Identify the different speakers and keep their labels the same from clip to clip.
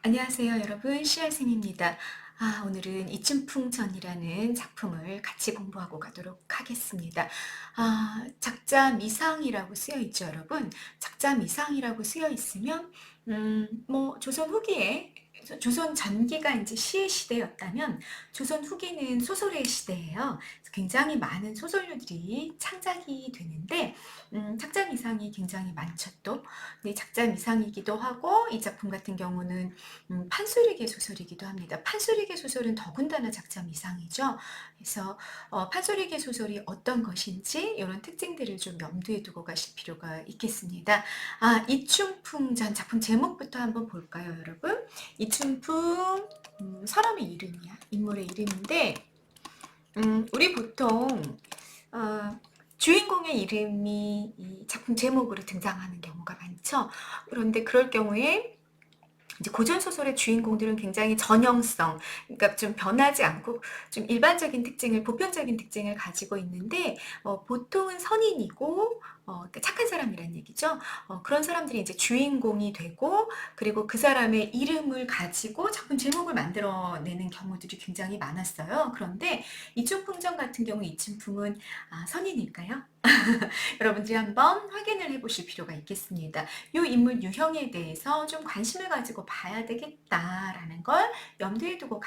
Speaker 1: 안녕하세요, 여러분. 씨알쌤입니다. 오늘은 이춘풍전이라는 작품을 같이 공부하고 가도록 하겠습니다. 작자 미상이라고 쓰여 있죠, 여러분. 작자 미상이라고 쓰여 있으면, 조선 후기에, 조선 전기가 이제 시의 시대였다면, 조선 후기는 소설의 시대예요. 그래서 굉장히 많은 소설류들이 창작이 되는데, 작자 미상이 굉장히 많죠, 또. 네, 작자 미상이기도 하고, 이 작품 같은 경우는 판소리계 소설이기도 합니다. 판소리계 소설은 더군다나 작자 미상이죠. 그래서 판소리계 소설이 어떤 것인지 이런 특징들을 좀 염두에 두고 가실 필요가 있겠습니다. 이춘풍전 작품 제목부터 한번 볼까요, 여러분? 이춘풍 사람의 이름이야. 인물의 이름인데 우리 보통 주인공의 이름이 이 작품 제목으로 등장하는 경우가 많죠. 그런데 그럴 경우에 이제 고전 소설의 주인공들은 굉장히 전형성, 그러니까 좀 변하지 않고 좀 일반적인 특징을, 보편적인 특징을 가지고 있는데, 보통은 선인이고, 그러니까 착한 사람이란 얘기죠. 그런 사람들이 이제 주인공이 되고, 그리고 그 사람의 이름을 가지고 작품 제목을 만들어내는 경우들이 굉장히 많았어요. 그런데 이춘풍전 같은 경우 이춘풍은 선인일까요? 여러분들이 한번 확인을 해보실 필요가 있겠습니다. 이 인물 유형에 대해서 좀 관심을 가지고 봐야 되겠다라는 걸 염두에 두고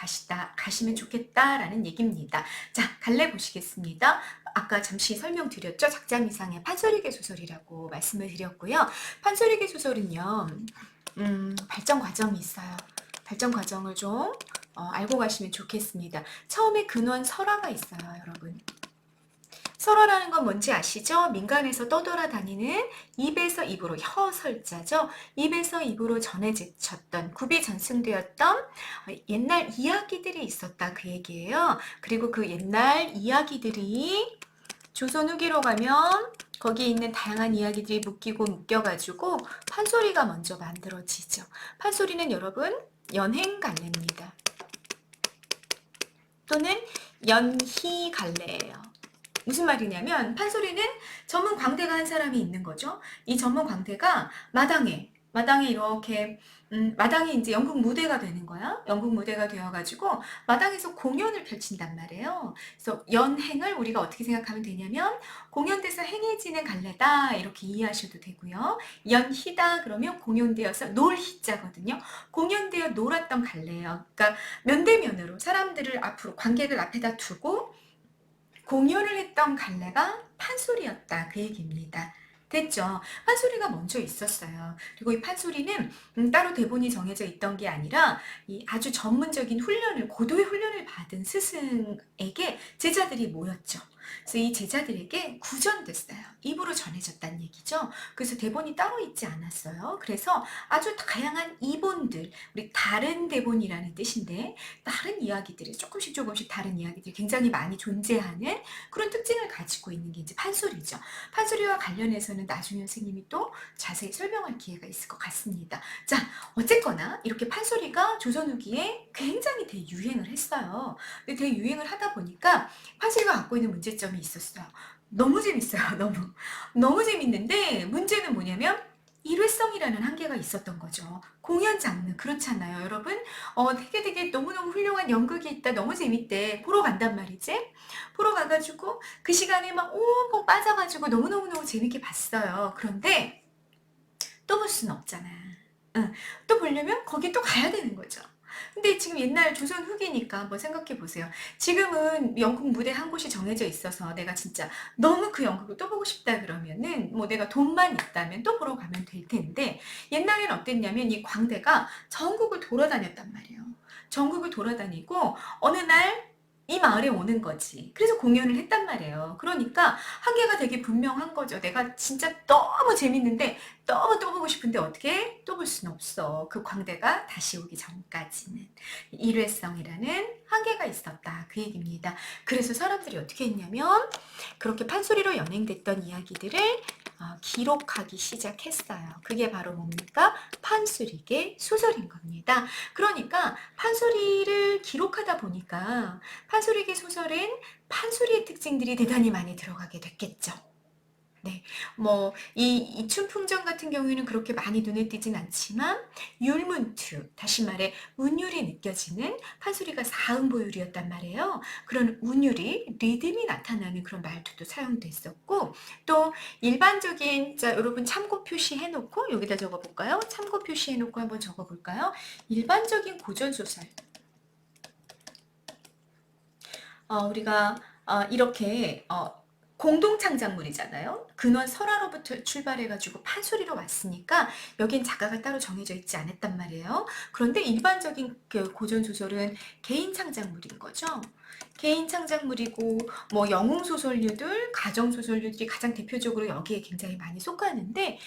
Speaker 1: 가시면 좋겠다라는 얘기입니다. 자, 갈래 보시겠습니다. 아까 잠시 설명드렸죠. 작자미상의 판소리계 소설이라고 말씀을 드렸고요. 판소리계 소설은요, 발전 과정이 있어요. 발전 과정을 좀 알고 가시면 좋겠습니다. 처음에 근원 설화가 있어요, 여러분. 설화라는 건 뭔지 아시죠? 민간에서 떠돌아다니는 입에서 입으로 혀설자죠. 입에서 입으로 전해졌던 구비전승되었던 옛날 이야기들이 있었다 그 얘기예요. 그리고 그 옛날 이야기들이 조선 후기로 가면 거기에 있는 다양한 이야기들이 묶여가지고 판소리가 먼저 만들어지죠. 판소리는 여러분 연행갈래입니다. 또는 연희갈래예요. 무슨 말이냐면 판소리는 전문 광대가 한 사람이 있는 거죠. 이 전문 광대가 마당에 이렇게 마당이 이제 연극 무대가 되는 거야. 연극 무대가 되어가지고 마당에서 공연을 펼친단 말이에요. 그래서 연행을 우리가 어떻게 생각하면 되냐면 공연돼서 행해지는 갈래다 이렇게 이해하셔도 되고요. 연희다 그러면 공연되어서 놀희자거든요. 공연되어 놀았던 갈래예요. 그러니까 면대면으로 사람들을 앞으로 관객을 앞에다 두고 공연을 했던 갈래가 판소리였다 그 얘기입니다. 됐죠? 판소리가 먼저 있었어요. 그리고 이 판소리는 따로 대본이 정해져 있던 게 아니라 이 아주 전문적인 훈련을 고도의 훈련을 받은 스승에게 제자들이 모였죠. 그래서 이 제자들에게 구전됐어요. 입으로 전해졌다는 얘기죠. 그래서 대본이 따로 있지 않았어요. 그래서 아주 다양한 이본들, 우리 다른 대본이라는 뜻인데 다른 이야기들이 조금씩 다른 이야기들이 굉장히 많이 존재하는 그런 특징을 가지고 있는 게 이제 판소리죠. 판소리와 관련해서는 나중에 선생님이 또 자세히 설명할 기회가 있을 것 같습니다. 자, 어쨌거나 이렇게 판소리가 조선 후기에 굉장히 대유행을 했어요. 근데 대유행을 하다 보니까 판소리가 갖고 있는 문제점이 있었어요. 너무 재밌어요. 너무 재밌는데 문제는 뭐냐면 일회성이라는 한계가 있었던 거죠. 공연 장르 그렇잖아요, 여러분. 되게 너무너무 훌륭한 연극이 있다. 너무 재밌대. 보러 간단 말이지. 보러 가가지고 그 시간에 막 오고 빠져가지고 너무너무 재밌게 봤어요. 그런데 또 볼 수는 없잖아. 응. 또 보려면 거기 또 가야 되는 거죠. 근데 지금 옛날 조선 후기니까 한번 생각해 보세요. 지금은 연극 무대 한 곳이 정해져 있어서 내가 진짜 너무 그 연극을 또 보고 싶다 그러면은 뭐 내가 돈만 있다면 또 보러 가면 될 텐데 옛날엔 어땠냐면 이 광대가 전국을 돌아다녔단 말이에요. 전국을 돌아다니고 어느 날 이 마을에 오는 거지. 그래서 공연을 했단 말이에요. 그러니까 한계가 되게 분명한 거죠. 내가 진짜 너무 재밌는데 너무 또 보고 싶은데 어떻게 또 볼 수는 없어. 그 광대가 다시 오기 전까지는 일회성이라는 한계가 있었다 그 얘기입니다. 그래서 사람들이 어떻게 했냐면 그렇게 판소리로 연행됐던 이야기들을 기록하기 시작했어요. 그게 바로 뭡니까? 판소리계 소설인 겁니다. 그러니까 판소리를 기록하다 보니까 판소리계 소설엔 판소리의 특징들이 대단히 많이 들어가게 됐겠죠. 네. 뭐, 이 춘풍전 같은 경우에는 그렇게 많이 눈에 띄진 않지만, 율문투, 다시 말해, 운율이 느껴지는 판소리가 사음보율이었단 말이에요. 그런 운율이, 리듬이 나타나는 그런 말투도 사용됐었고, 또, 일반적인, 자, 여러분 참고 표시해놓고, 여기다 적어볼까요? 참고 표시해놓고 한번 적어볼까요? 일반적인 고전소설. 우리가 이렇게 공동창작물이잖아요. 근원 설화로부터 출발해가지고 판소리로 왔으니까 여긴 작가가 따로 정해져 있지 않았단 말이에요. 그런데 일반적인 그 고전 소설은 개인 창작물인 거죠. 개인 창작물이고 뭐 영웅 소설류들, 가정 소설류들이 가장 대표적으로 여기에 굉장히 많이 속하는데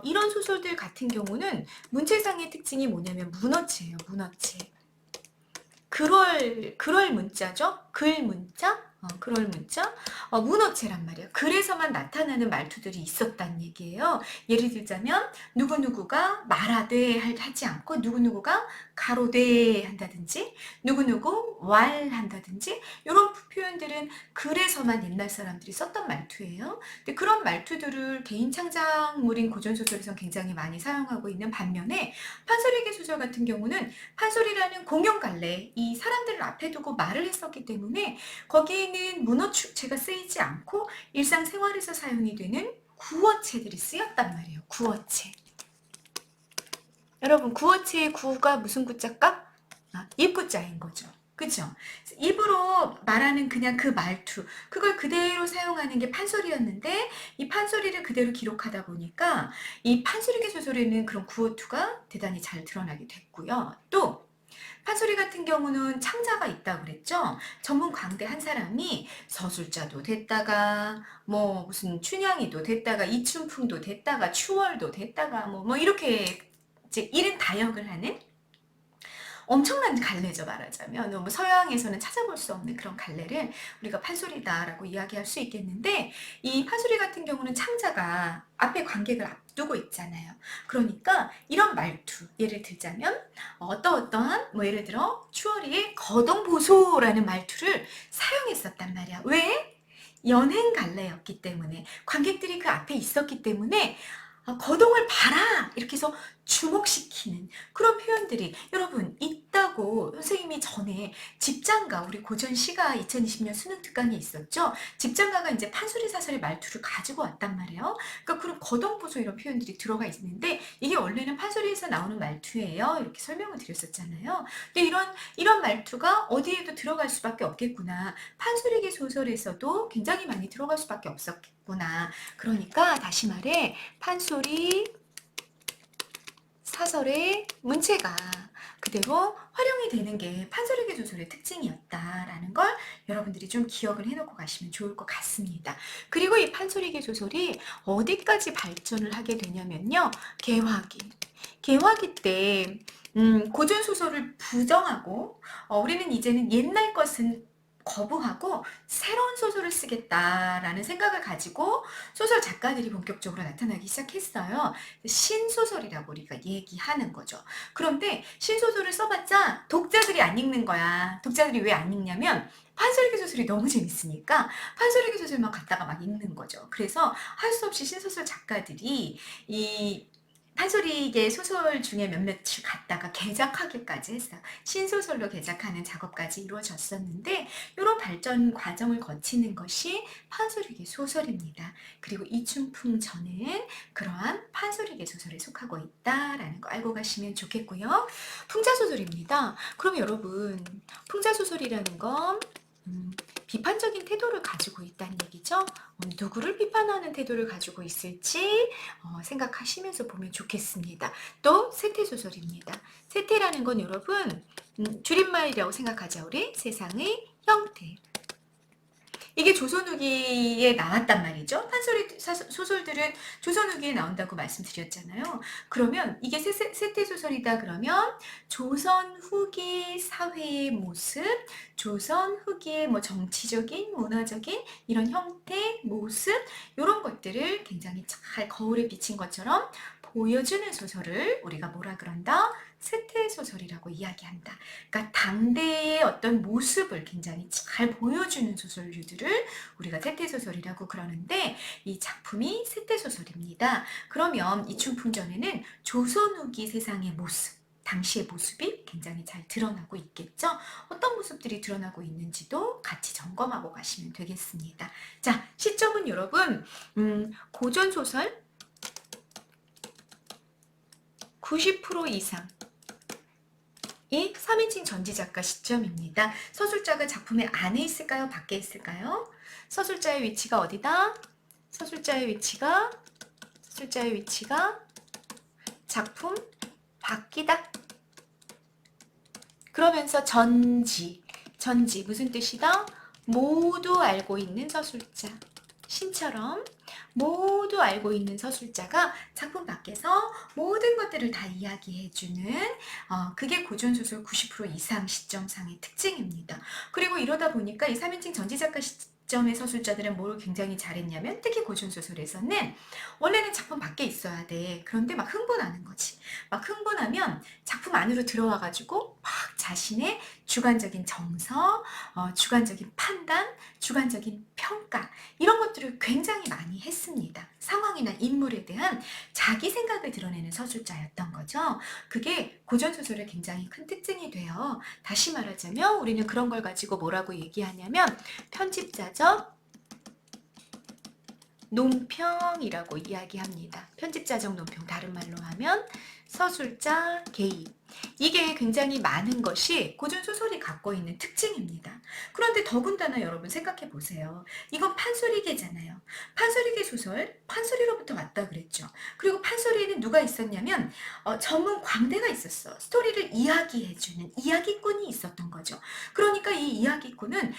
Speaker 1: 이런 소설들 같은 경우는 문체상의 특징이 뭐냐면 문어체예요. 문어체. 그럴 문자죠. 글 문자, 그럴 문자, 문어체란 말이에요. 그래서만 나타나는 말투들이 있었단 얘기예요. 예를 들자면 누구누구가 말하되 하지 않고 누구누구가 가로되 한다든지 누구누구 왈한다든지 이런 표현들은 그래서만 옛날 사람들이 썼던 말투예요. 근데 그런 말투들을 개인 창작물인 고전소설에서 굉장히 많이 사용하고 있는 반면에 판소리계 소설 같은 경우는 판소리라는 공용 갈래, 이 사람들을 앞에 두고 말을 했었기 때문에 거기에는 문어 축체가 쓰이지 않고 일상생활에서 사용이 되는 구어체들이 쓰였단 말이에요. 구어체. 여러분, 구어체의 구가 무슨 구자일까? 입구자인 거죠. 그죠? 입으로 말하는 그냥 그 말투, 그걸 그대로 사용하는 게 판소리였는데 이 판소리를 그대로 기록하다 보니까 이 판소리계 소설에는 그런 구어투가 대단히 잘 드러나게 됐고요. 또 판소리 같은 경우는 창자가 있다고 그랬죠. 전문 광대 한 사람이 서술자도 됐다가 뭐 무슨 춘향이도 됐다가 이춘풍도 됐다가 추월도 됐다가 뭐 이렇게 이제 일은 다역을 하는 엄청난 갈래죠, 말하자면. 뭐 서양에서는 찾아볼 수 없는 그런 갈래를 우리가 판소리다라고 이야기할 수 있겠는데 이 판소리 같은 경우는 창자가 앞에 관객을 앞두고 있잖아요. 그러니까 이런 말투, 예를 들자면 어떠어떠한 뭐 예를 들어 추월이의 거동보소라는 말투를 사용했었단 말이야. 왜? 연행 갈래였기 때문에 관객들이 그 앞에 있었기 때문에 거동을 봐라 이렇게 해서 주목시키는 그런 표현들이 여러분 있다고 선생님이 전에 집장가 우리 고전시가 2020년 수능 특강에 있었죠. 집장가가 이제 판소리 사설의 말투를 가지고 왔단 말이에요. 그러니까 그런 거동보소 이런 표현들이 들어가 있는데 이게 원래는 판소리에서 나오는 말투예요. 이렇게 설명을 드렸었잖아요. 근데 이런 말투가 어디에도 들어갈 수밖에 없겠구나. 판소리계 소설에서도 굉장히 많이 들어갈 수밖에 없었겠구나. 그러니까 다시 말해 판소리 사설의 문체가 그대로 활용이 되는 게 판소리계 소설의 특징이었다라는 걸 여러분들이 좀 기억을 해놓고 가시면 좋을 것 같습니다. 그리고 이 판소리계 소설이 어디까지 발전을 하게 되냐면요. 개화기 때 고전 소설을 부정하고 우리는 이제는 옛날 것은 거부하고 새로운 소설을 쓰겠다라는 생각을 가지고 소설 작가들이 본격적으로 나타나기 시작했어요. 신소설이라고 우리가 얘기하는 거죠. 그런데 신소설을 써봤자 독자들이 안 읽는 거야. 독자들이 왜 안 읽냐면 판소리계 소설이 너무 재밌으니까 판소리계 소설만 갖다가 막 읽는 거죠. 그래서 할 수 없이 신소설 작가들이 이 판소리계 소설 중에 몇몇을 갖다가 개작하기까지 했어요. 신소설로 개작하는 작업까지 이루어졌었는데 이런 발전 과정을 거치는 것이 판소리계 소설입니다. 그리고 이춘풍 전은 그러한 판소리계 소설에 속하고 있다라는 거 알고 가시면 좋겠고요. 풍자소설입니다. 그럼 여러분 풍자소설이라는 건 비판적인 태도를 가지고 있다는 얘기죠. 누구를 비판하는 태도를 가지고 있을지 생각하시면서 보면 좋겠습니다. 또 세태소설입니다. 세태라는 건 여러분 줄임말이라고 생각하자. 우리 세상의 형태. 이게 조선 후기에 나왔단 말이죠. 판소리 소설들은 조선 후기에 나온다고 말씀드렸잖아요. 그러면 이게 세태소설이다 그러면 조선 후기 사회의 모습, 조선 후기의 뭐 정치적인, 문화적인 이런 형태, 모습 이런 것들을 굉장히 잘 거울에 비친 것처럼 보여주는 소설을 우리가 뭐라 그런다? 세태소설이라고 이야기한다. 그러니까 당대의 어떤 모습을 굉장히 잘 보여주는 소설류들을 우리가 세태소설이라고 그러는데 이 작품이 세태소설입니다. 그러면 이춘풍전에는 조선 후기 세상의 모습, 당시의 모습이 굉장히 잘 드러나고 있겠죠? 어떤 모습들이 드러나고 있는지도 같이 점검하고 가시면 되겠습니다. 자, 시점은 여러분 고전소설 90% 이상 이 3인칭 전지작가 시점입니다. 서술자가 작품의 안에 있을까요? 밖에 있을까요? 서술자의 위치가 어디다? 서술자의 위치가 작품 밖이다. 그러면서 전지 무슨 뜻이다? 모두 알고 있는 서술자. 신처럼 모두 알고 있는 서술자가 작품 밖에서 모든 것들을 다 이야기해주는 그게 고전소설 90% 이상 시점상의 특징입니다. 그리고 이러다 보니까 이 3인칭 전지작가 시점의 서술자들은 뭘 굉장히 잘했냐면 특히 고전소설에서는 원래는 작품 밖에 있어야 돼. 그런데 막 흥분하는 거지. 막 흥분하면 작품 안으로 들어와가지고 막 자신의 주관적인 정서, 주관적인 판단, 주관적인 평가 이런 것들을 굉장히 많이 했습니다. 상황이나 인물에 대한 자기 생각을 드러내는 서술자였던 거죠. 그게 고전소설의 굉장히 큰 특징이 돼요. 다시 말하자면 우리는 그런 걸 가지고 뭐라고 얘기하냐면 편집자적 논평이라고 이야기합니다. 편집자적 논평, 다른 말로 하면 서술자 개입. 이게 굉장히 많은 것이 고전소설이 갖고 있는 특징입니다. 그런데 더군다나 여러분 생각해 보세요. 이건 판소리계잖아요. 판소리계 소설, 판소리로부터 왔다 그랬죠. 그리고 판소리에는 누가 있었냐면 전문 광대가 있었어. 스토리를 이야기해주는 이야기꾼이 있었던 거죠. 그러니까 이 이야기꾼은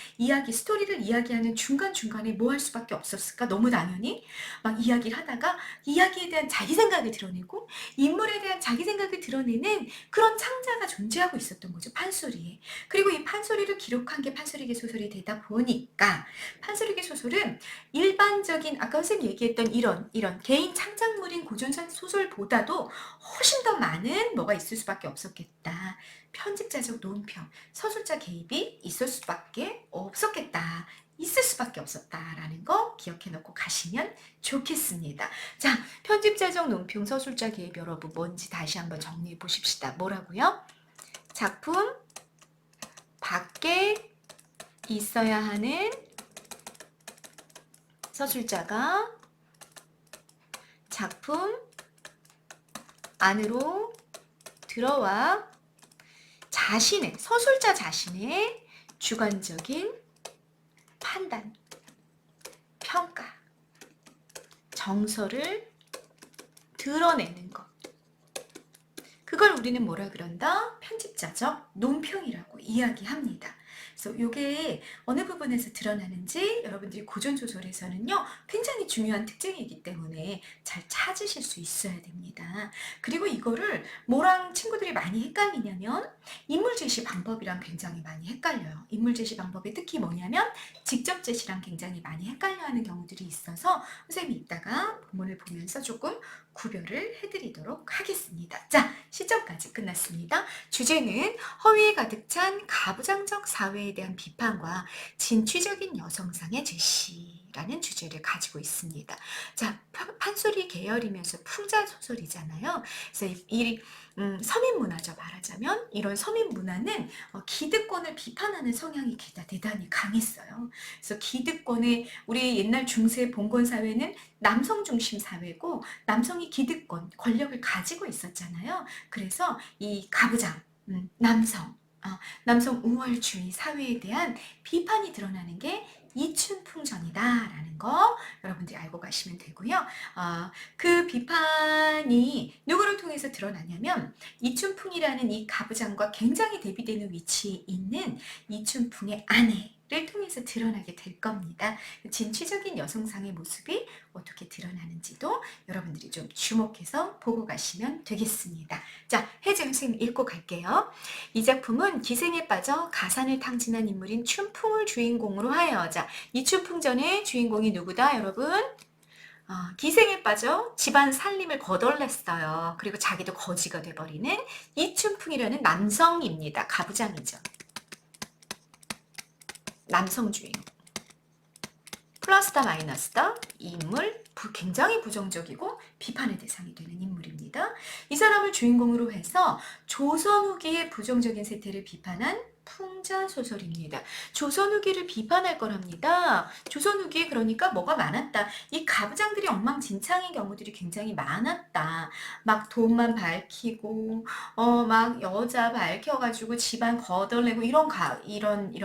Speaker 1: 스토리를 이야기하는 중간중간에 뭐 할 수밖에 없었을까? 너무 당연히 막 이야기를 하다가 이야기에 대한 자기 생각을 드러내고 인물에 대한 자기 생각을 드러내는 그런 창자가 존재하고 있었던 거죠. 판소리에. 그리고 이 판소리를 기록한 게 판소리계 소설이 되다 보니까 판소리계 소설은 일반적인 아까 선생님 얘기했던 이런 개인 창작물인 고전선 소설보다도 훨씬 더 많은 뭐가 있을 수밖에 없었겠다. 편집자적 논평, 서술자 개입이 있을 수밖에 없었겠다. 있을 수밖에 없었다라는 거 기억해 놓고 가시면 좋겠습니다. 자, 편집자적 논평, 서술자 개입 여러분 뭔지 다시 한번 정리해 보십시다. 뭐라고요? 작품 밖에 있어야 하는 서술자가 작품 안으로 들어와 서술자 자신의 주관적인 판단, 평가, 정서를 드러내는 것. 그걸 우리는 뭐라 그런다? 편집자적 논평이라고 이야기합니다. 그래서 이게 어느 부분에서 드러나는지 여러분들이 고전소설에서는요 굉장히 중요한 특징이기 때문에 잘 찾으실 수 있어야 됩니다. 그리고 이거를 뭐랑 친구들이 많이 헷갈리냐면 인물 제시 방법이랑 굉장히 많이 헷갈려요. 인물 제시 방법이 특히 뭐냐면 직접 제시랑 굉장히 많이 헷갈려하는 경우들이 있어서 선생님이 이따가 본문을 보면서 조금 구별을 해드리도록 하겠습니다. 자, 시점까지 끝났습니다. 주제는 허위에 가득 찬 가부장적 사회에 대한 비판과 진취적인 여성상의 제시라는 주제를 가지고 있습니다. 자, 판소리 계열이면서 풍자 소설이잖아요. 그래서 이 서민문화죠. 말하자면 이런 서민문화는 기득권을 비판하는 성향이 대단히 강했어요. 그래서 기득권의 우리 옛날 중세 봉건 사회는 남성 중심 사회고 남성이 기득권, 권력을 가지고 있었잖아요. 그래서 이 가부장, 남성 우월주의 사회에 대한 비판이 드러나는 게 이춘풍전이다라는 거 여러분들이 알고 가시면 되고요. 그 비판이 누구를 통해서 드러나냐면 이춘풍이라는 이 가부장과 굉장히 대비되는 위치에 있는 이춘풍의 아내를 통해서 드러나게 될 겁니다. 진취적인 여성상의 모습이 어떻게 드러나는지도 여러분들이 좀 주목해서 보고 가시면 되겠습니다. 자, 혜정 선생님 읽고 갈게요. 이 작품은 기생에 빠져 가산을 탕진한 인물인 춘풍을 주인공으로 하여, 자, 이 춘풍전의 주인공이 누구다 여러분? 기생에 빠져 집안 살림을 거덜냈어요. 그리고 자기도 거지가 돼버리는 이춘풍이라는 남성입니다. 가부장이죠. 남성주의. 플러스다 마이너스다 이 인물 굉장히 부정적이고 비판의 대상이 되는 인물입니다. 이 사람을 주인공으로 해서 조선 후기의 부정적인 세태를 비판한 풍자소설입니다. 조선 후기를 비판할 거랍니다. 조선 후기에 그러니까 뭐가 많았다. 이 가부장들이 엉망진창인 경우들이 굉장히 많았다. 막 돈만 밝히고 막 여자 밝혀가지고 집안 거덜내고 이런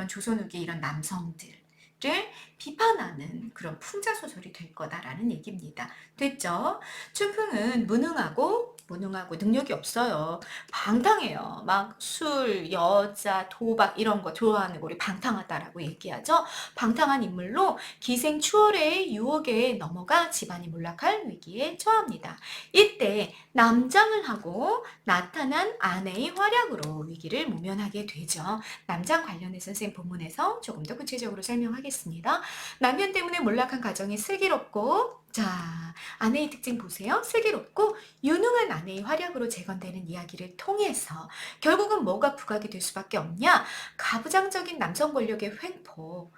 Speaker 1: 조선 후기 이런 남성들 를 비판하는 그런 풍자소설이 될 거다라는 얘기입니다. 됐죠? 춘풍은 무능하고 능력이 없어요. 방탕해요. 막 술, 여자, 도박 이런 거 좋아하는 거 우리 방탕하다라고 얘기하죠. 방탕한 인물로 기생추월의 유혹에 넘어가 집안이 몰락할 위기에 처합니다. 이때 남장을 하고 나타난 아내의 활약으로 위기를 모면하게 되죠. 남장 관련해서 선생님 본문에서 조금 더 구체적으로 설명하겠습니다. 남편 때문에 몰락한 가정이 슬기롭고 자, 아내의 특징 보세요. 슬기롭고 유능한 아내의 활약으로 재건되는 이야기를 통해서 결국은 뭐가 부각이 될 수밖에 없냐? 가부장적인 남성 권력의 횡포.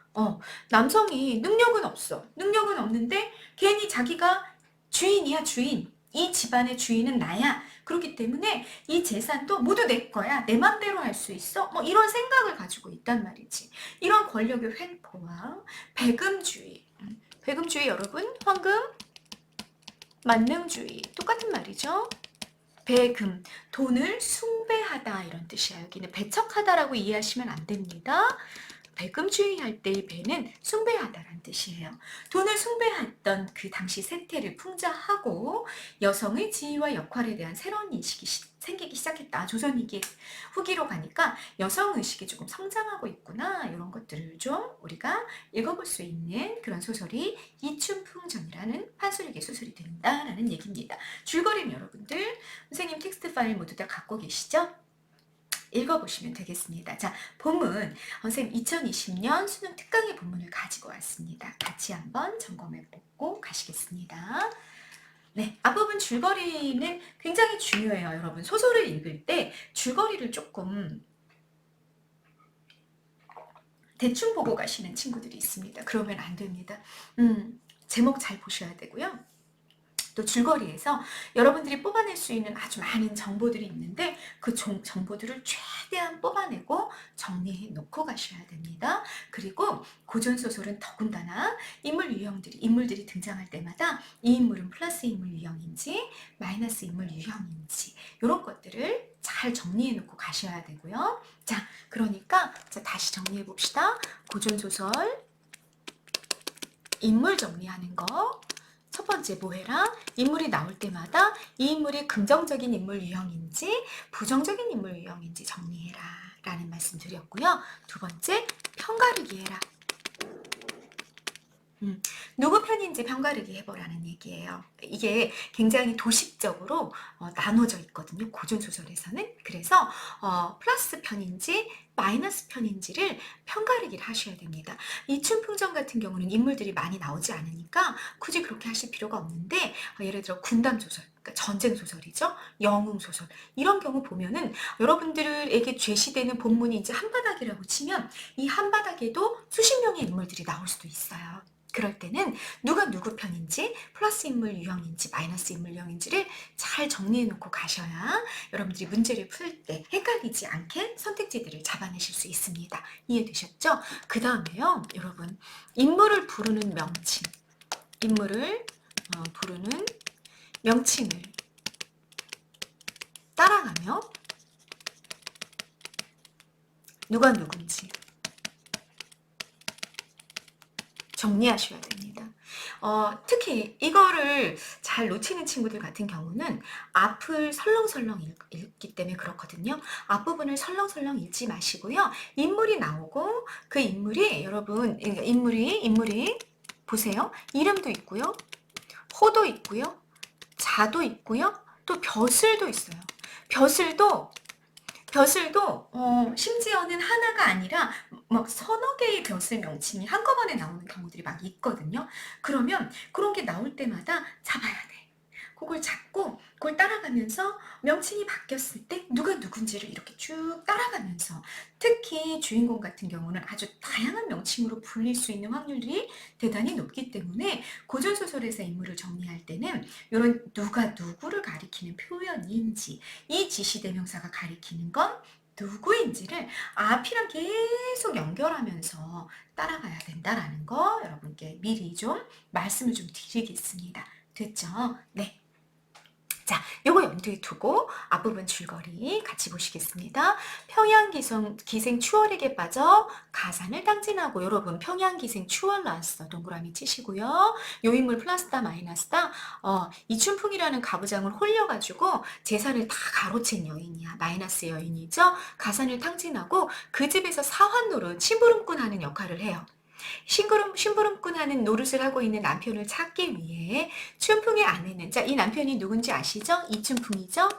Speaker 1: 남성이 능력은 없어. 능력은 없는데 괜히 자기가 주인이야, 주인. 이 집안의 주인은 나야. 그렇기 때문에 이 재산도 모두 내 거야. 내 맘대로 할 수 있어. 뭐 이런 생각을 가지고 있단 말이지. 이런 권력의 횡포와 배금주의. 배금주의 여러분, 황금, 만능주의 똑같은 말이죠. 배금, 돈을 숭배하다 이런 뜻이야. 여기는 배척하다라고 이해하시면 안 됩니다. 배금주의 할 때의 배는 숭배하다라는 뜻이에요. 돈을 숭배했던 그 당시 세태를 풍자하고 여성의 지위와 역할에 대한 새로운 인식이 생기기 시작했다. 조선 후기로 가니까 여성의식이 조금 성장하고 있구나. 이런 것들을 좀 우리가 읽어볼 수 있는 그런 소설이 이춘풍전이라는 판소리계 소설이 된다라는 얘기입니다. 줄거리는 여러분들 선생님 텍스트 파일 모두 다 갖고 계시죠? 읽어보시면 되겠습니다. 자, 본문 선생님 2020년 수능 특강의 본문을 가지고 왔습니다. 같이 한번 점검해보고 가시겠습니다. 네, 앞부분 줄거리는 굉장히 중요해요. 여러분 소설을 읽을 때 줄거리를 조금 대충 보고 가시는 친구들이 있습니다. 그러면 안 됩니다. 제목 잘 보셔야 되고요. 또 줄거리에서 여러분들이 뽑아낼 수 있는 아주 많은 정보들이 있는데 그 정보들을 최대한 뽑아내고 정리해 놓고 가셔야 됩니다. 그리고 고전소설은 더군다나 인물들이 등장할 때마다 이 인물은 플러스 인물 유형인지 마이너스 인물 유형인지 이런 것들을 잘 정리해 놓고 가셔야 되고요. 자, 그러니까 다시 정리해 봅시다. 고전소설 인물 정리하는 거 첫 번째 뭐 해라? 인물이 나올 때마다 이 인물이 긍정적인 인물 유형인지 부정적인 인물 유형인지 정리해라 라는 말씀 드렸고요. 두 번째 편가르기 해라. 누구 편인지 편가르기 해보라는 얘기예요. 이게 굉장히 도식적으로 나눠져 있거든요. 고전소설에서는. 그래서 플러스 편인지 마이너스 편인지를 편가르기를 하셔야 됩니다. 이춘풍전 같은 경우는 인물들이 많이 나오지 않으니까 굳이 그렇게 하실 필요가 없는데 예를 들어 군담소설, 그러니까 전쟁소설이죠. 영웅소설 이런 경우 보면은 여러분들에게 제시되는 본문이 이제 한바닥이라고 치면 이 한바닥에도 수십 명의 인물들이 나올 수도 있어요. 그럴 때는 누가 누구 편인지 플러스 인물 유형인지 마이너스 인물 유형인지를 잘 정리해 놓고 가셔야 여러분들이 문제를 풀 때 헷갈리지 않게 선택지들을 잡아내실 수 있습니다. 이해되셨죠? 그 다음에요 여러분 인물을 부르는 명칭을 따라가며 누가 누군지 정리하셔야 됩니다. 특히 이거를 잘 놓치는 친구들 같은 경우는 앞을 설렁설렁 읽기 때문에 그렇거든요. 앞부분을 설렁설렁 읽지 마시고요. 인물이 나오고 그 인물이 여러분 인물이 보세요. 이름도 있고요. 호도 있고요. 자도 있고요. 또 벼슬도 있어요. 벼슬도 심지어는 하나가 아니라 막 서너 개의 벼슬 명칭이 한꺼번에 나오는 경우들이 막 있거든요. 그러면 그런 게 나올 때마다 잡아야 돼. 그걸 잡고 그걸 따라가면서 명칭이 바뀌었을 때 누가 누군지를 이렇게 쭉 따라가면서, 특히 주인공 같은 경우는 아주 다양한 명칭으로 불릴 수 있는 확률이 대단히 높기 때문에 고전소설에서 인물을 정리할 때는 이런 누가 누구를 가리키는 표현인지, 이 지시대명사가 가리키는 건 누구인지를 앞이랑 계속 연결하면서 따라가야 된다라는 거 여러분께 미리 좀 말씀을 좀 드리겠습니다. 됐죠? 네. 자, 요거 염두에 두고 앞부분 줄거리 같이 보시겠습니다. 평양기생 추월에게 빠져 가산을 탕진하고, 여러분 평양기생 추월 나왔어. 동그라미 치시고요. 요 인물 플러스다 마이너스다? 이춘풍이라는 가부장을 홀려가지고 재산을 다 가로챈 여인이야. 마이너스 여인이죠. 가산을 탕진하고 그 집에서 사환 노릇, 심부름꾼 하는 역할을 해요. 심부름꾼 하는 노릇을 하고 있는 남편을 찾기 위해 춘풍의 아내는, 자, 이 남편이 누군지 아시죠? 이춘풍이죠?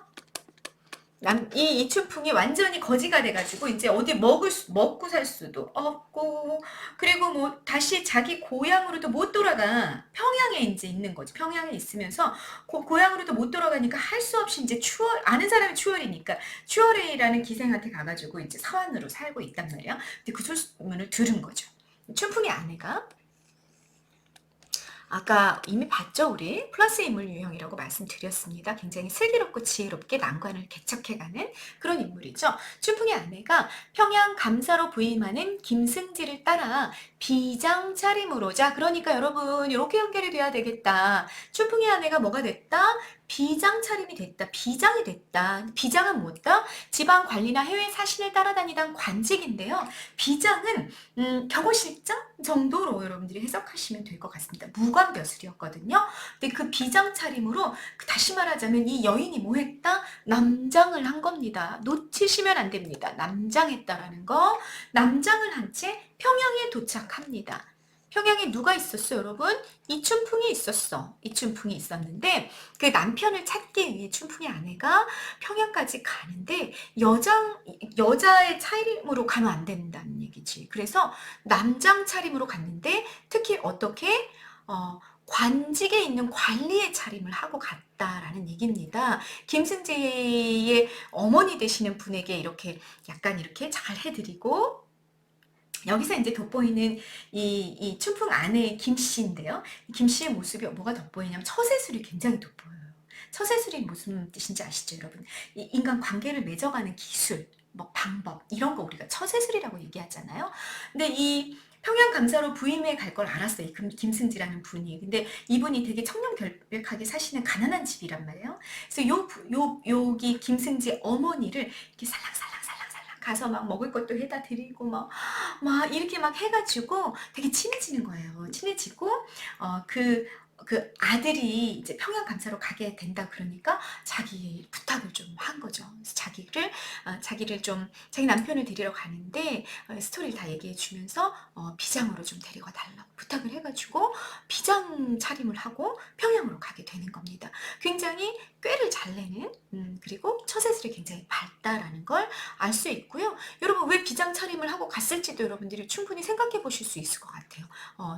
Speaker 1: 이 이춘풍이 완전히 거지가 돼가지고 이제 어디 먹고 살 수도 없고, 그리고 뭐 다시 자기 고향으로도 못 돌아가. 평양에 이제 있는 거지. 평양에 있으면서 고향으로도 못 돌아가니까 할 수 없이 이제 아는 사람이 추월이니까 추월이라는 기생한테 가가지고 이제 사환으로 살고 있단 말이야. 근데 그 소문을 들은 거죠. 춘풍의 아내가, 아까 이미 봤죠, 우리 플러스 인물 유형이라고 말씀드렸습니다. 굉장히 슬기롭고 지혜롭게 난관을 개척해가는 그런 인물이죠. 춘풍의 아내가 평양 감사로 부임하는 김승지를 따라 비장 차림으로, 자, 그러니까 여러분 이렇게 연결이 돼야 되겠다. 춘풍의 아내가 뭐가 됐다? 비장 차림이 됐다. 비장이 됐다. 비장은 뭐다? 지방 관리나 해외 사신을 따라다니던 관직인데요. 비장은 경호실장 정도로 여러분들이 해석하시면 될 것 같습니다. 무관벼슬이었거든요. 근데 그 비장 차림으로, 다시 말하자면 이 여인이 뭐 했다? 남장을 한 겁니다. 놓치시면 안 됩니다. 남장했다라는 거. 남장을 한 채 평양에 도착합니다. 평양에 누가 있었어, 여러분? 이춘풍이 있었어. 이춘풍이 있었는데 그 남편을 찾기 위해 춘풍의 아내가 평양까지 가는데 여자의 차림으로 가면 안 된다는 얘기지. 그래서 남장 차림으로 갔는데, 특히 어떻게 관직에 있는 관리의 차림을 하고 갔다라는 얘기입니다. 김승재의 어머니 되시는 분에게 이렇게 약간 이렇게 잘 해드리고, 여기서 이제 돋보이는 이 춘풍 아내 김씨인데요. 김씨의 모습이 뭐가 돋보이냐면 처세술이 굉장히 돋보여요. 처세술이 무슨 뜻인지 아시죠, 여러분? 이 인간 관계를 맺어가는 기술, 뭐 방법, 이런 거 우리가 처세술이라고 얘기하잖아요. 근데 이 평양 감사로 부임해 갈 걸 알았어요. 김승지라는 분이. 근데 이분이 되게 청렴결백하게 사시는 가난한 집이란 말이에요. 그래서 여기 김승지 어머니를 이렇게 살랑살랑 가서 막 먹을 것도 해다 드리고 막 이렇게 막 해가지고 되게 친해지는 거예요. 친해지고 그 아들이 이제 평양 감사로 가게 된다 그러니까 자기 부탁을 좀 한 거죠. 그래서 자기를 좀, 자기 남편을 데리러 가는데 스토리를 다 얘기해 주면서 비장으로 좀 데리고 달라고 부탁을 해가지고 비장 차림을 하고 평양으로 가게 되는 겁니다. 굉장히 꾀를 잘 내는, 그리고 처세술이 굉장히 밝다라는 걸 알 수 있고요. 여러분 왜 비장 차림을 하고 갔을지도 여러분들이 충분히 생각해 보실 수 있을 것 같아요.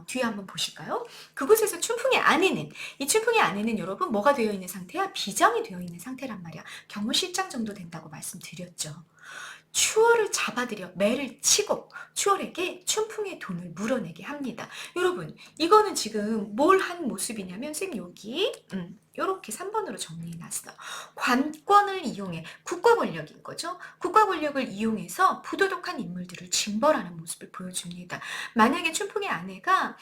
Speaker 1: 뒤에 한번 보실까요? 그곳에서 이 춘풍의 아내는 여러분 뭐가 되어 있는 상태야? 비장이 되어 있는 상태란 말이야. 경호실장 정도 된다고 말씀드렸죠. 추월을 잡아들여 매를 치고 추월에게 춘풍의 돈을 물어내게 합니다. 여러분 이거는 지금 뭘 한 모습이냐면, 선생님 여기 이렇게 3번으로 정리해놨어. 관권을 이용해, 국가 권력인 거죠. 국가 권력을 이용해서 부도덕한 인물들을 징벌하는 모습을 보여줍니다. 만약에 춘풍의 아내가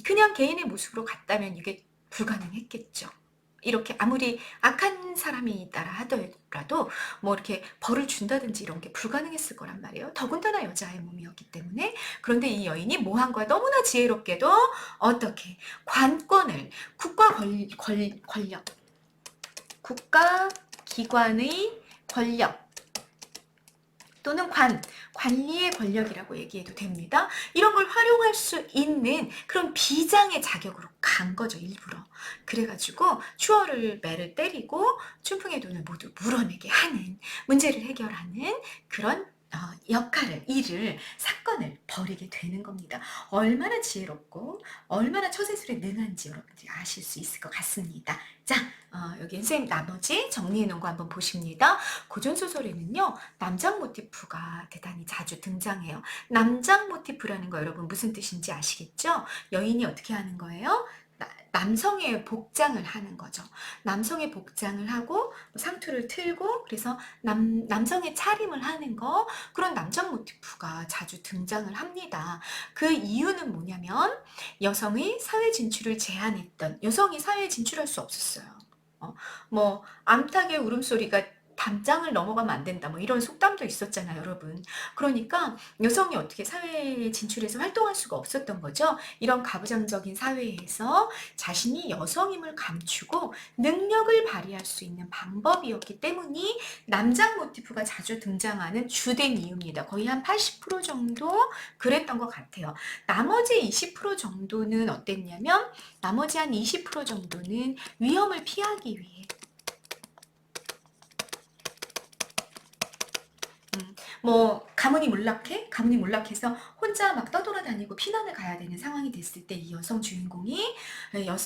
Speaker 1: 그냥 개인의 모습으로 갔다면 이게 불가능했겠죠. 이렇게 아무리 악한 사람이 있다라 하더라도 뭐 이렇게 벌을 준다든지 이런 게 불가능했을 거란 말이에요. 더군다나 여자의 몸이었기 때문에. 그런데 이 여인이 뭐 한 거야? 너무나 지혜롭게도 어떻게 관권을, 권력, 국가 기관의 권력, 또는 관리의 권력이라고 얘기해도 됩니다. 이런 걸 활용할 수 있는 그런 비장의 자격으로 간 거죠, 일부러. 그래가지고 추월을 매를 때리고 춘풍의 돈을 모두 물어내게 하는, 문제를 해결하는 그런 일을, 사건을 벌이게 되는 겁니다. 얼마나 지혜롭고 얼마나 처세술에 능한지 여러분들이 아실 수 있을 것 같습니다. 자, 여기 선생님 나머지 정리해 놓은 거 한번 보십니다. 고전소설에는요, 남장 모티프가 대단히 자주 등장해요. 남장 모티프라는 거 여러분 무슨 뜻인지 아시겠죠? 여인이 어떻게 하는 거예요? 남성의 복장을 하는 거죠. 남성의 복장을 하고 상투를 틀고, 그래서 남성의 차림을 하는 거, 그런 남장 모티프가 자주 등장을 합니다. 그 이유는 뭐냐면 여성의 사회 진출을 제한했던, 여성이 사회에 진출할 수 없었어요. 뭐 암탉의 울음소리가 담장을 넘어가면 안 된다, 뭐 이런 속담도 있었잖아요, 여러분. 그러니까 여성이 어떻게 사회에 진출해서 활동할 수가 없었던 거죠. 이런 가부장적인 사회에서 자신이 여성임을 감추고 능력을 발휘할 수 있는 방법이었기 때문이 남장 모티프가 자주 등장하는 주된 이유입니다. 거의 한 80% 정도 그랬던 것 같아요. 나머지 20% 정도는 어땠냐면, 나머지 한 20% 정도는 위험을 피하기 위해, 뭐 가문이 몰락해서 혼자 막 떠돌아다니고 피난을 가야 되는 상황이 됐을 때 이 여성 주인공이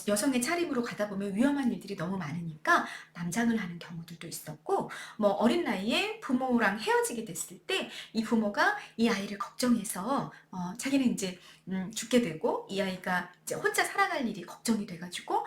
Speaker 1: 여성의 차림으로 가다 보면 위험한 일들이 너무 많으니까 남장을 하는 경우들도 있었고, 뭐 어린 나이에 부모랑 헤어지게 됐을 때 이 부모가 이 아이를 걱정해서 자기는 이제 죽게 되고, 이 아이가 이제 혼자 살아갈 일이 걱정이 돼가지고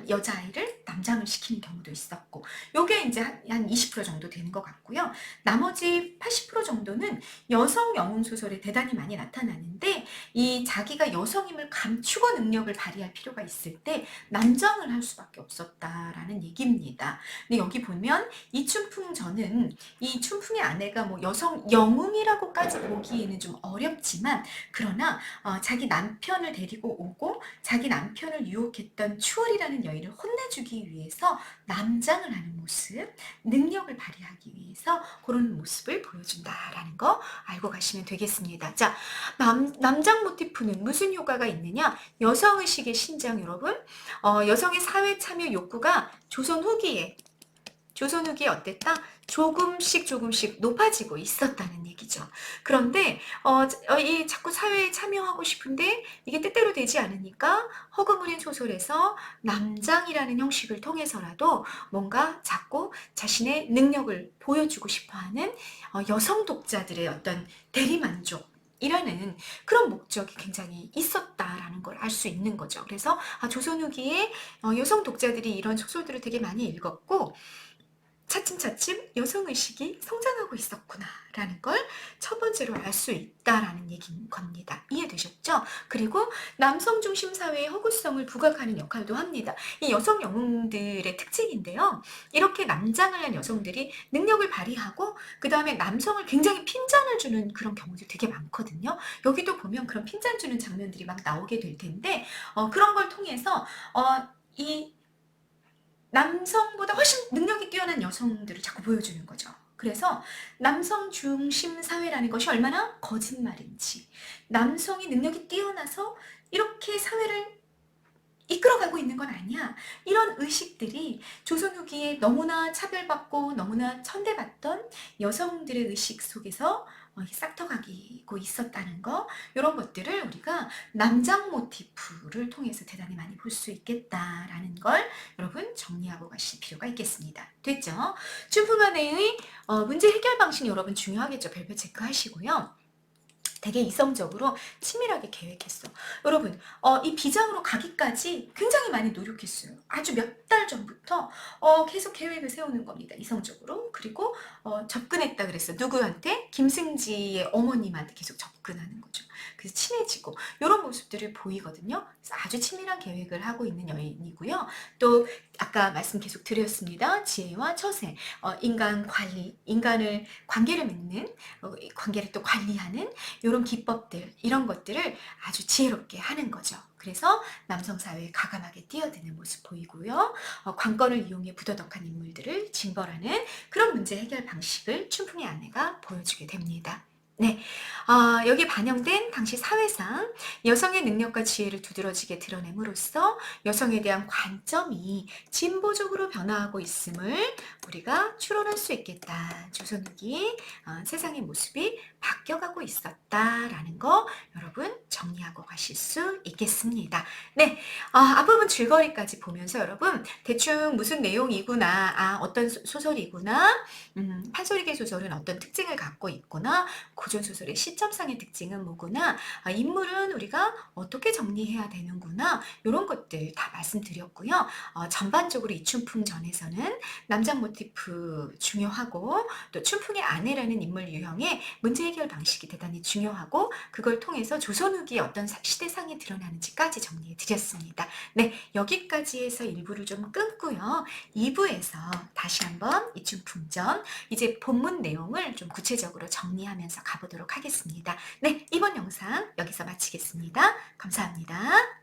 Speaker 1: 여자아이를 남장을 시키는 경우도 있었고, 요게 이제 한 20% 정도 되는 것 같고요. 나머지 80% 정도는 여성 영웅 소설에 대단히 많이 나타나는데, 이 자기가 여성임을 감추고 능력을 발휘할 필요가 있을 때 남장을 할 수밖에 없었다라는 얘기입니다. 근데 여기 보면 이 춘풍전은, 이 춘풍의 아내가 뭐 여성 영웅이라고까지 보기에는 좀 어렵지만, 그러나 자기 남편을 데리고 오고 자기 남편을 유혹했던 추월이라는 여인을 혼내주기 위해서 남장을 하는 모습, 능력을 발휘하기 위해서 그런 모습을 보여준다라는 거 알고 가시면 되겠습니다. 자, 남장 모티프는 무슨 효과가 있느냐? 여성의식의 신장, 여러분. 여성의 사회 참여 욕구가 조선 후기에 어땠다? 조금씩 높아지고 있었다는 얘기죠. 그런데 이 자꾸 사회에 참여하고 싶은데 이게 뜻대로 되지 않으니까 허그무린 소설에서 남장이라는 형식을 통해서라도 뭔가 자꾸 자신의 능력을 보여주고 싶어하는 여성 독자들의 어떤 대리만족, 이라는 그런 목적이 굉장히 있었다라는 걸 알 수 있는 거죠. 그래서 조선 후기에 여성 독자들이 이런 소설들을 되게 많이 읽었고, 차츰차츰 여성의식이 성장하고 있었구나 라는 걸 첫 번째로 알 수 있다라는 얘기인 겁니다. 이해되셨죠? 그리고 남성 중심 사회의 허구성을 부각하는 역할도 합니다. 이 여성 영웅들의 특징인데요, 이렇게 남장을 한 여성들이 능력을 발휘하고 그 다음에 남성을 굉장히 핀잔을 주는 그런 경우도 되게 많거든요. 여기도 보면 그런 핀잔 주는 장면들이 막 나오게 될 텐데, 그런 걸 통해서 이 남성보다 훨씬 능력이 뛰어난 여성들을 자꾸 보여주는 거죠. 그래서 남성 중심 사회라는 것이 얼마나 거짓말인지, 남성이 능력이 뛰어나서 이렇게 사회를 이끌어가고 있는 건 아니야, 이런 의식들이 조선 후기에 너무나 차별받고 너무나 천대받던 여성들의 의식 속에서 싹터가고 있었다는 거, 이런 것들을 우리가 남장 모티프를 통해서 대단히 많이 볼 수 있겠다라는 걸 여러분 정리하고 가실 필요가 있겠습니다. 됐죠? 춘풍안에의 문제 해결 방식 여러분 중요하겠죠? 별표 체크하시고요. 되게 이성적으로 치밀하게 계획했어. 여러분, 이 비장으로 가기까지 굉장히 많이 노력했어요. 아주 몇 달 전부터 계속 계획을 세우는 겁니다. 이성적으로. 그리고 접근했다 그랬어. 누구한테? 김승지의 어머님한테 계속 접근하는 거죠. 그래서 친해지고 이런 모습들을 보이거든요. 아주 치밀한 계획을 하고 있는 여인이고요. 또 아까 말씀 계속 드렸습니다. 지혜와 처세, 인간 관리, 인간을 관계를 맺는, 관계를 또 관리하는 이런 기법들, 이런 것들을 아주 지혜롭게 하는 거죠. 그래서 남성 사회에 과감하게 뛰어드는 모습 보이고요. 관건을 이용해 부도덕한 인물들을 징벌하는 그런 문제 해결 방식을 춘풍의 아내가 보여주게 됩니다. 네, 여기 반영된 당시 사회상 여성의 능력과 지혜를 두드러지게 드러냄으로써 여성에 대한 관점이 진보적으로 변화하고 있음을 우리가 추론할 수 있겠다. 조선 후기 세상의 모습이 바뀌어가고 있었다라는 거 여러분 정리하고 가실 수 있겠습니다. 네, 앞부분 줄거리까지 보면서 여러분 대충 무슨 내용이구나, 어떤 소설이구나, 판소리계 소설은 어떤 특징을 갖고 있구나, 고전소설의 시점상의 특징은 뭐구나, 인물은 우리가 어떻게 정리해야 되는구나, 이런 것들 다 말씀드렸고요. 전반적으로 이 춘풍전에서는 남장 모티프 중요하고 또 춘풍의 아내라는 인물 유형의 문제 해결 방식이 대단히 중요하고 그걸 통해서 조선 후기의 어떤 시대상이 드러나는지까지 정리해 드렸습니다. 네, 여기까지 해서 1부를 좀 끊고요. 2부에서 다시 한번 이 춘풍전 이제 본문 내용을 좀 구체적으로 정리하면서 가보도록 하겠습니다. 네, 이번 영상 여기서 마치겠습니다. 감사합니다.